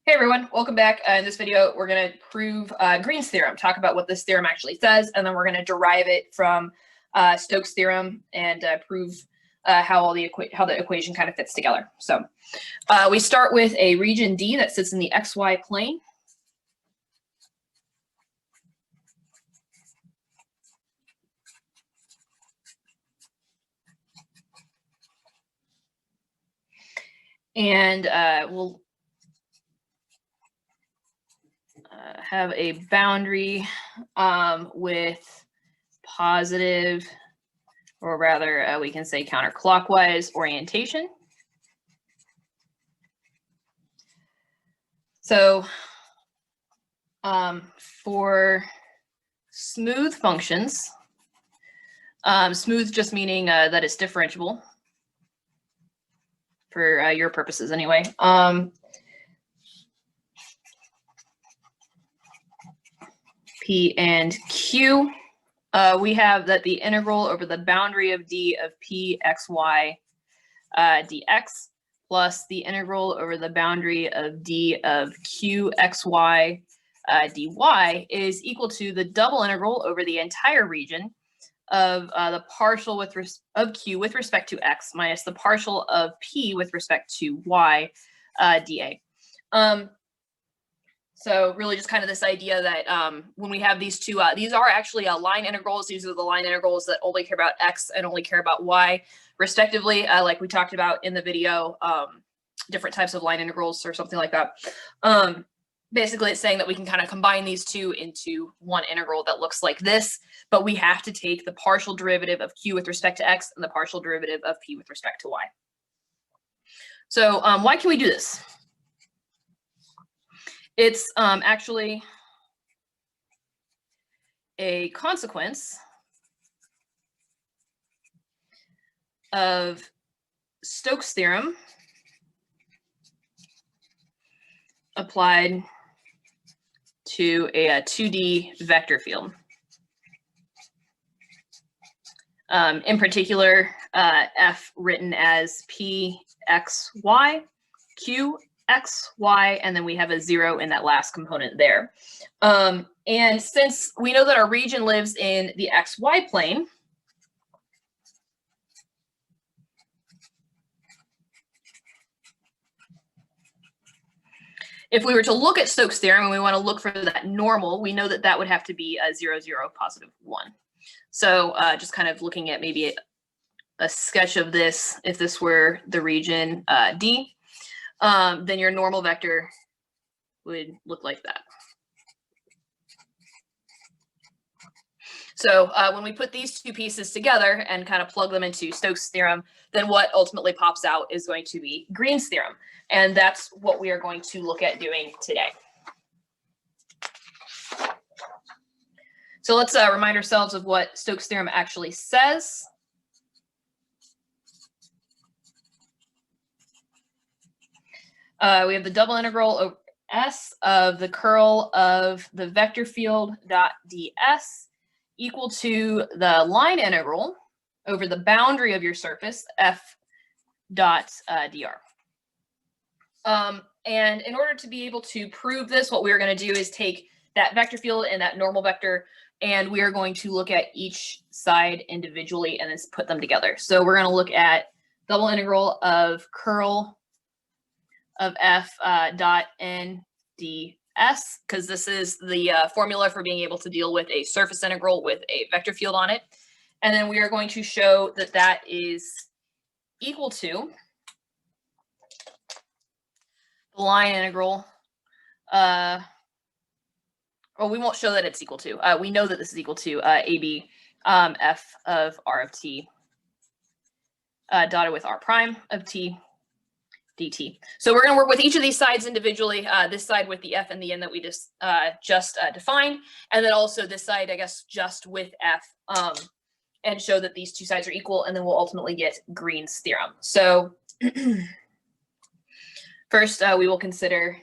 Hey everyone, welcome back. In this video, we're going to prove Green's theorem, talk about what this theorem actually says, and then we're going to derive it from Stokes' theorem and prove how the equation kind of fits together. So we start with a region D that sits in the xy plane. And we'll have a boundary with positive, or rather we can say counterclockwise orientation. So for smooth functions, smooth just meaning that it's differentiable for your purposes anyway. P and Q, we have that the integral over the boundary of D of P xy dx plus the integral over the boundary of D of Q xy dy is equal to the double integral over the entire region of the partial of Q with respect to x minus the partial of P with respect to y dA. So really just kind of this idea that when we have these two, these are actually line integrals. These are the line integrals that only care about x and only care about y, respectively, like we talked about in the video, different types of line integrals or something like that. Basically, it's saying that we can kind of combine these two into one integral that looks like this, but we have to take the partial derivative of q with respect to x and the partial derivative of p with respect to y. So why can we do this? It's actually a consequence of Stokes' theorem applied to a 2D vector field. In particular, F written as P, X, Y, Q, X, Y, and then we have a 0 in that last component there. And since we know that our region lives in the XY plane, if we were to look at Stokes' theorem and we want to look for that normal, we know that that would have to be a 0, 0, positive 1. So just kind of looking at maybe a sketch of this, if this were the region D, then your normal vector would look like that. So when we put these two pieces together and kind of plug them into Stokes' theorem, then what ultimately pops out is going to be Green's theorem. And that's what we are going to look at doing today. So let's remind ourselves of what Stokes' theorem actually says. We have the double integral over S of the curl of the vector field dot ds equal to the line integral over the boundary of your surface, F dot dr. And in order to be able to prove this, what we're going to do is take that vector field and that normal vector, and we are going to look at each side individually and then put them together. So we're going to look at double integral of curl of F dot n ds, because this is the formula for being able to deal with a surface integral with a vector field on it. And then we are going to show that that is equal to the line integral. Well, we won't show that it's equal to. We know that this is equal to AB f of r of t dotted with r prime of t dt. So we're going to work with each of these sides individually. This side with the f and the n that we just defined, and then also this side, I guess, just with f, and show that these two sides are equal, and then we'll ultimately get Green's theorem. So first, we will consider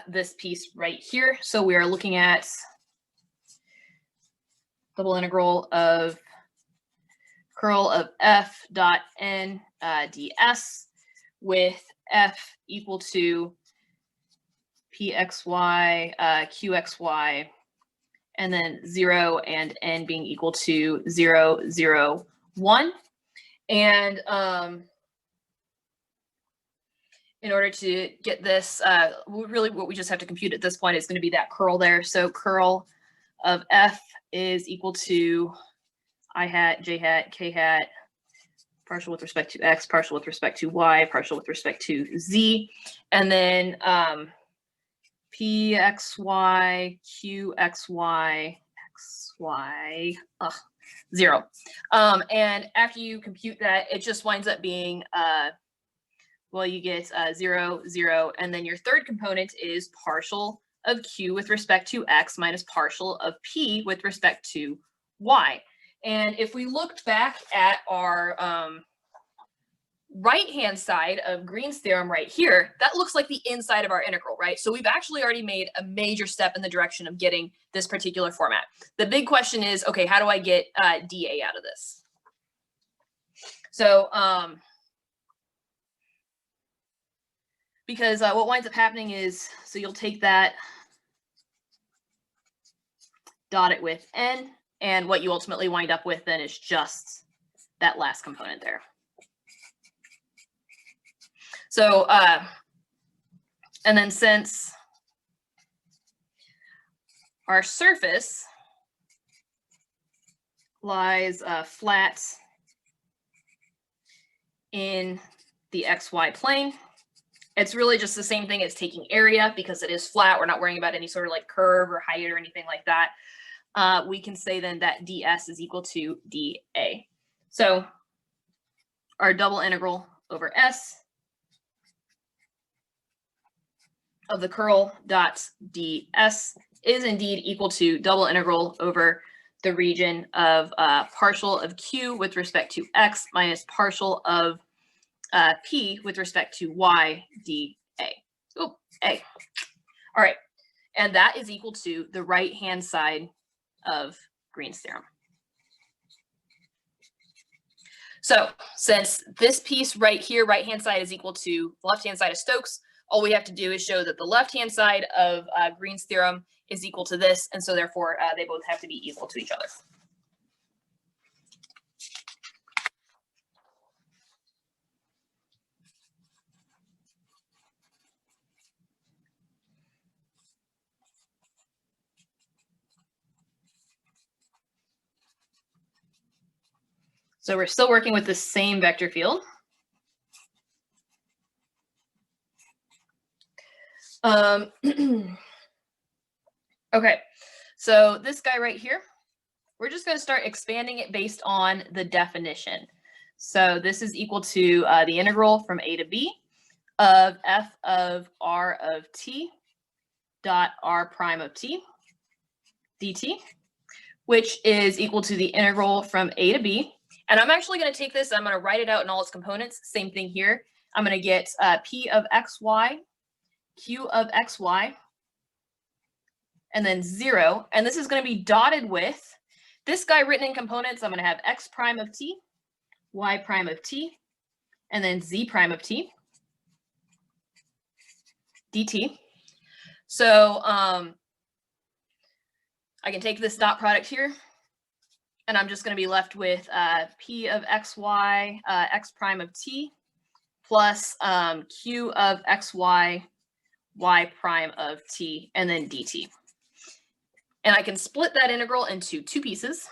this piece right here. So we are looking at double integral of curl of f dot n ds with f equal to pxy, qxy, and then 0 and n being equal to 0, 0, 1. And in order to get this, really what we just have to compute at this point is going to be that curl there. So curl of f is equal to I hat, j hat, k hat, partial with respect to x, partial with respect to y, partial with respect to z, and then pxy, qxy, xy, 0. And after you compute that, it just winds up being, well, you get 0, 0, and then your third component is partial of q with respect to x minus partial of p with respect to y. And if we looked back at our right-hand side of Green's theorem right here, that looks like the inside of our integral, right? So we've actually already made a major step in the direction of getting this particular format. The big question is, okay, how do I get dA out of this? So, because what winds up happening is, so you'll take that, dot it with n, and what you ultimately wind up with then is just that last component there. So, and then since our surface lies flat in the xy plane, it's really just the same thing as taking area because it is flat. We're not worrying about any sort of like curve or height or anything like that. We can say then that ds is equal to dA. So our double integral over s of the curl dot ds is indeed equal to double integral over the region of partial of q with respect to x minus partial of p with respect to y dA. Oh, a. All right. And that is equal to the right-hand side of Green's theorem. So since this piece right here, right-hand side, is equal to the left-hand side of Stokes, all we have to do is show that the left-hand side of Green's theorem is equal to this, and so therefore they both have to be equal to each other. So we're still working with the same vector field. Okay, so this guy right here, we're just going to start expanding it based on the definition. So this is equal to the integral from a to b of f of r of t dot r prime of t dt, which is equal to the integral from a to b. And I'm actually going to take this, I'm going to write it out in all its components. Same thing here. I'm going to get p of xy, q of xy, and then 0. And this is going to be dotted with this guy written in components. I'm going to have x prime of t, y prime of t, and then z prime of t dt. So I can take this dot product here, and I'm just going to be left with p of xy, x prime of t, plus q of xy, y prime of t, and then dt. And I can split that integral into two pieces.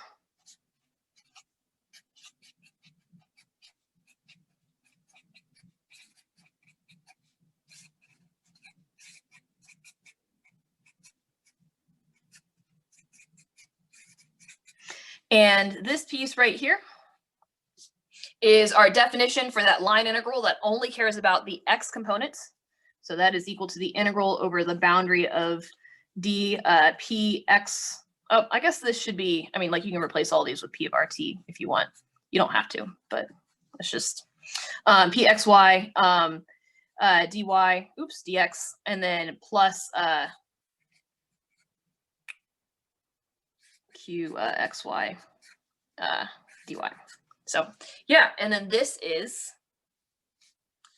And this piece right here is our definition for that line integral that only cares about the x components. So that is equal to the integral over the boundary of d p x. Oh, I guess this should be, I mean, like you can replace all these with p of rt if you want. You don't have to, but it's just pxy dy, oops, dx, and then plus qxy dy. So yeah, and then this is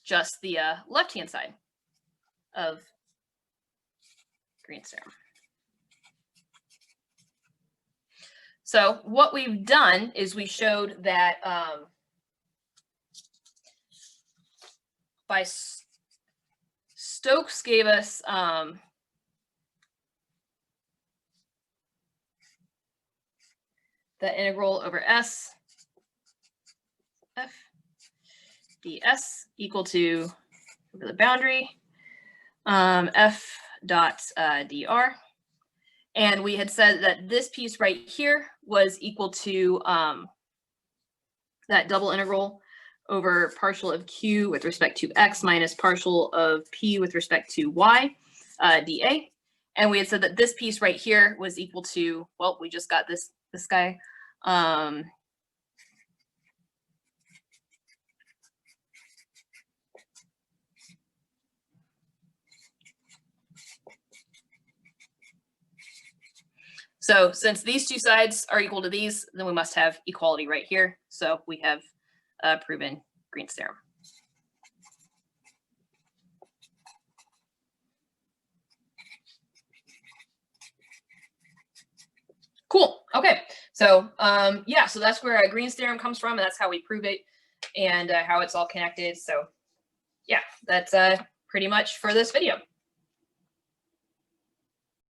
just the left-hand side of Green's theorem. So what we've done is we showed that by Stokes gave us the integral over S f ds equal to, over the boundary, f dot dr. And we had said that this piece right here was equal to that double integral over partial of q with respect to x minus partial of p with respect to y dA. And we had said that this piece right here was equal to, well, we just got this guy. So since these two sides are equal to these, then we must have equality right here. So we have proven Green's theorem. Cool. Okay. So yeah, so that's where Green's theorem comes from, and that's how we prove it, and how it's all connected. So yeah, that's pretty much for this video.